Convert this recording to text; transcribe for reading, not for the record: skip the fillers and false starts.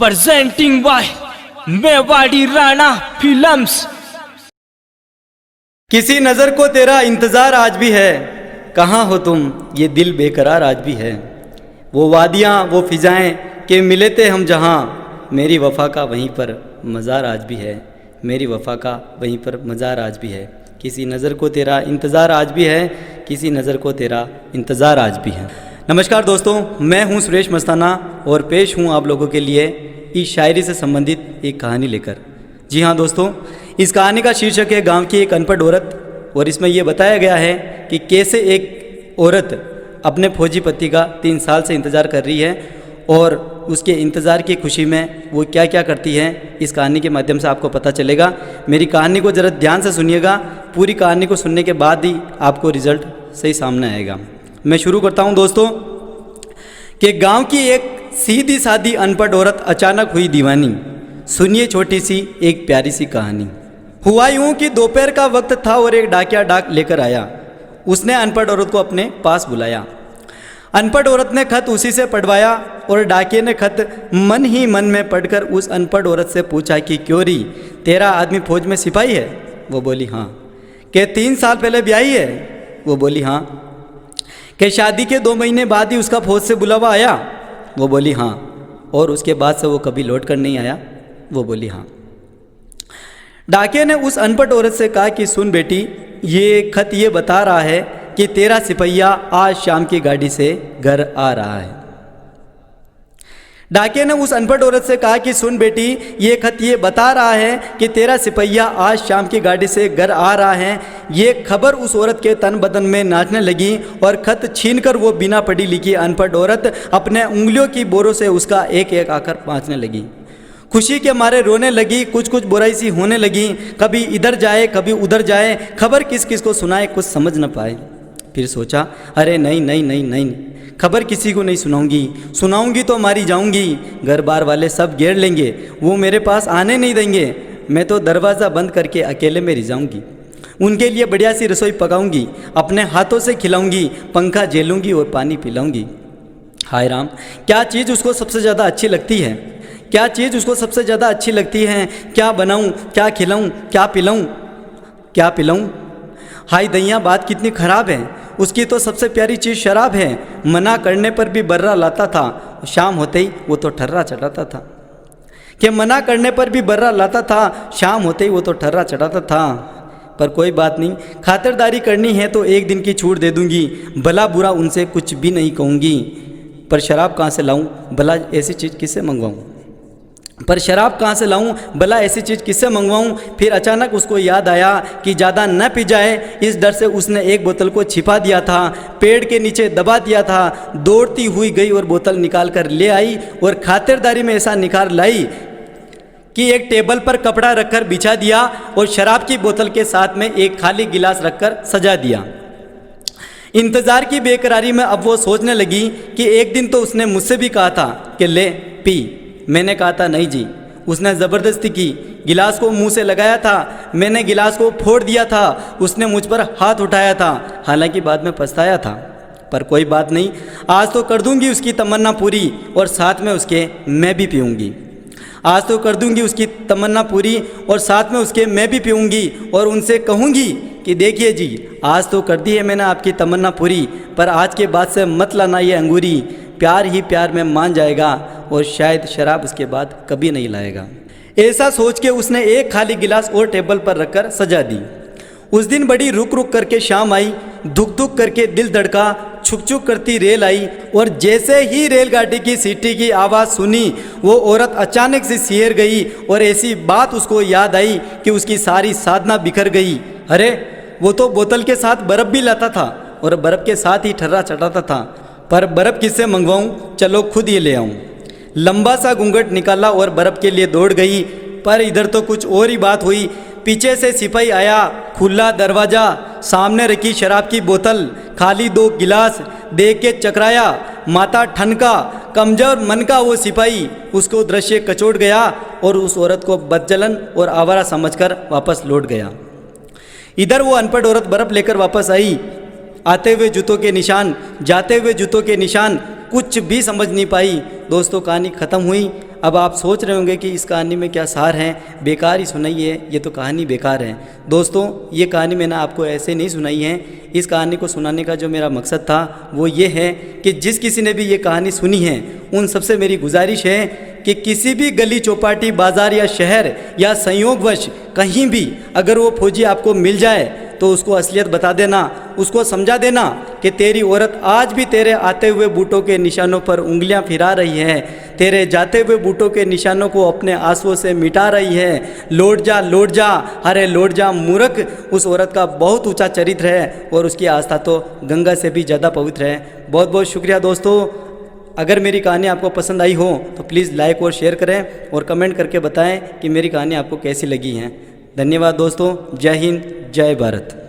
presenting by Mewari Rana films. किसी नज़र को तेरा इंतज़ार आज भी है, कहाँ हो तुम ये दिल बेकरार आज भी है। वो वादियाँ वो फिजाएं के मिले थे हम जहाँ, मेरी वफ़ा का वहीं पर मज़ार आज भी है, मेरी वफ़ा का वहीं पर मज़ार आज भी है। किसी नज़र को तेरा इंतज़ार आज भी है, किसी नज़र को तेरा इंतज़ार आज भी है। नमस्कार दोस्तों, मैं हूँ सुरेश मस्ताना और पेश हूँ आप लोगों के लिए इस शायरी से संबंधित एक कहानी लेकर। जी हाँ दोस्तों, इस कहानी का शीर्षक है गांव की एक अनपढ़ औरत। और इसमें यह बताया गया है कि कैसे एक औरत अपने फौजी पति का 3 साल से इंतज़ार कर रही है और उसके इंतज़ार की खुशी में वो क्या क्या करती है, इस कहानी के माध्यम से आपको पता चलेगा। मेरी कहानी को ज़रा ध्यान से सुनिएगा, पूरी कहानी को सुनने के बाद ही आपको रिज़ल्ट सही सामने आएगा। मैं शुरू करता हूँ दोस्तों कि गांव की एक सीधी सादी अनपढ़ औरत अचानक हुई दीवानी। सुनिए छोटी सी एक प्यारी सी कहानी। हुआ यूं कि दोपहर का वक्त था और एक डाकिया डाक लेकर आया। उसने अनपढ़ औरत को अपने पास बुलाया। अनपढ़ औरत ने खत उसी से पढ़वाया और डाकिये ने खत मन ही मन में पढ़कर उस अनपढ़ औरत से पूछा कि क्यों री, तेरा आदमी फौज में सिपाही है? वो बोली हाँ। कि 3 साल पहले ब्याही है? वो बोली हाँ। कि शादी के 2 महीने बाद ही उसका फौज से बुलावा आया? वो बोली हाँ। और उसके बाद से वो कभी लौट कर नहीं आया? वो बोली हाँ। डाकिये ने उस अनपढ़ औरत से कहा कि सुन बेटी, ये खत ये बता रहा है कि तेरा सिपहिया आज शाम की गाड़ी से घर आ रहा है। डाकिये ने उस अनपढ़ औरत से कहा कि सुन बेटी, ये खत ये बता रहा है कि तेरा सिपहिया आज शाम की गाड़ी से घर आ रहा है। ये खबर उस औरत के तन बदन में नाचने लगी और खत छीनकर वो बिना पढ़ी लिखी अनपढ़ औरत अपने उंगलियों की बोरों से उसका एक एक आकर पाँचने लगी। खुशी के मारे रोने लगी, कुछ कुछ बुराई सी होने लगी। कभी इधर जाए कभी उधर जाए, खबर किस किस को सुनाए कुछ समझ न पाए। फिर सोचा, अरे नहीं नहीं नहीं नहीं, खबर किसी को नहीं सुनाऊंगी तो मारी जाऊंगी। घर बार वाले सब घेर लेंगे, वो मेरे पास आने नहीं देंगे। मैं तो दरवाज़ा बंद करके अकेले में रह जाऊंगी। उनके लिए बढ़िया सी रसोई पकाऊंगी, अपने हाथों से खिलाऊंगी, पंखा झेलूंगी और पानी पिलाऊंगी। हाय राम, क्या चीज़ उसको सबसे ज़्यादा अच्छी लगती है? क्या चीज़ उसको सबसे ज़्यादा अच्छी लगती है? क्या बनाऊं, क्या खिलाऊं, क्या पिलाऊं, क्या पिलाऊं? हाय दैया, बात कितनी ख़राब है। उसकी तो सबसे प्यारी चीज़ शराब है। मना करने पर भी बर्रा लाता था, शाम होते ही वो तो ठर्रा चढ़ाता था। कि मना करने पर भी बर्रा लाता था, शाम होते ही वो तो ठर्रा चढ़ाता था। पर कोई बात नहीं, खातिरदारी करनी है तो एक दिन की छूट दे दूंगी। भला बुरा उनसे कुछ भी नहीं कहूँगी। पर शराब कहाँ से लाऊं, भला ऐसी चीज़ किससे मंगवाऊं? भला ऐसी चीज़ किससे मंगवाऊं? फिर अचानक उसको याद आया कि ज़्यादा न पी जाए, इस डर से उसने एक बोतल को छिपा दिया था, पेड़ के नीचे दबा दिया था। दौड़ती हुई गई और बोतल निकाल कर ले आई और खातिरदारी में ऐसा निखार लाई कि एक टेबल पर कपड़ा रखकर बिछा दिया और शराब की बोतल के साथ में एक खाली गिलास रखकर सजा दिया। इंतज़ार की बेकरारी में अब वो सोचने लगी कि एक दिन तो उसने मुझसे भी कहा था कि ले पी। मैंने कहा था नहीं जी। उसने ज़बरदस्ती की, गिलास को मुंह से लगाया था, मैंने गिलास को फोड़ दिया था। उसने मुझ पर हाथ उठाया था, हालांकि बाद में पछताया था। पर कोई बात नहीं, आज तो कर दूंगी उसकी तमन्ना पूरी और साथ में उसके मैं भी पीऊँगी। आज तो कर दूंगी उसकी तमन्ना पूरी और साथ में उसके मैं भी पीऊँगी और उनसे कहूँगी कि देखिए जी, आज तो कर दी है मैंने आपकी तमन्ना पूरी, पर आज के बाद से मत लाना ये अंगूरी। प्यार ही प्यार में मान जाएगा और शायद शराब उसके बाद कभी नहीं लाएगा। ऐसा सोच के उसने एक खाली गिलास और टेबल पर रखकर सजा दी। उस दिन बड़ी रुक रुक करके शाम आई, धुक धुक करके दिल धड़का, छुक छुक करती रेल आई और जैसे ही रेलगाड़ी की सीटी की आवाज़ सुनी, वो औरत अचानक से सिहर गई और ऐसी बात उसको याद आई कि उसकी सारी साधना बिखर गई। अरे वो तो बोतल के साथ बर्फ़ भी लाता था और बर्फ़ के साथ ही ठर्रा चढ़ाता था। पर बर्फ़ किससे मंगवाऊं, चलो खुद ये ले आऊं। लंबा सा घूंघट निकाला और बर्फ़ के लिए दौड़ गई। पर इधर तो कुछ और ही बात हुई। पीछे से सिपाही आया, खुला दरवाज़ा, सामने रखी शराब की बोतल, खाली 2 गिलास, देख के चकराया, माथा ठनका। कमजोर मन का वो सिपाही उसको दृश्य कचोट गया और उस औरत को बदजलन और आवारा समझकर वापस लौट गया। इधर वो अनपढ़ औरत बर्फ़ लेकर वापस आई। आते हुए जूतों के निशान, जाते हुए जूतों के निशान, कुछ भी समझ नहीं पाई। दोस्तों, कहानी ख़त्म हुई। अब आप सोच रहे होंगे कि इस कहानी में क्या सार है, बेकार ही सुनाई है, ये तो कहानी बेकार है। दोस्तों, ये कहानी मैंने आपको ऐसे नहीं सुनाई है। इस कहानी को सुनाने का जो मेरा मकसद था वो ये है कि जिस किसी ने भी ये कहानी सुनी है उन सबसे मेरी गुजारिश है कि किसी भी गली चौपाटी, बाज़ार या शहर या संयोगवश कहीं भी अगर वो फौजी आपको मिल जाए तो उसको असलियत बता देना, उसको समझा देना कि तेरी औरत आज भी तेरे आते हुए बूटों के निशानों पर उंगलियां फिरा रही है, तेरे जाते हुए बूटों के निशानों को अपने आंसुओं से मिटा रही है। लौट जा, अरे लौट जा मूर्ख। उस औरत का बहुत ऊंचा चरित्र है और उसकी आस्था तो गंगा से भी ज़्यादा पवित्र है। बहुत बहुत शुक्रिया दोस्तों। अगर मेरी कहानी आपको पसंद आई हो तो प्लीज़ लाइक और शेयर करें और कमेंट करके बताएं कि मेरी कहानी आपको कैसी लगी है। धन्यवाद दोस्तों। जय हिंद, जय भारत।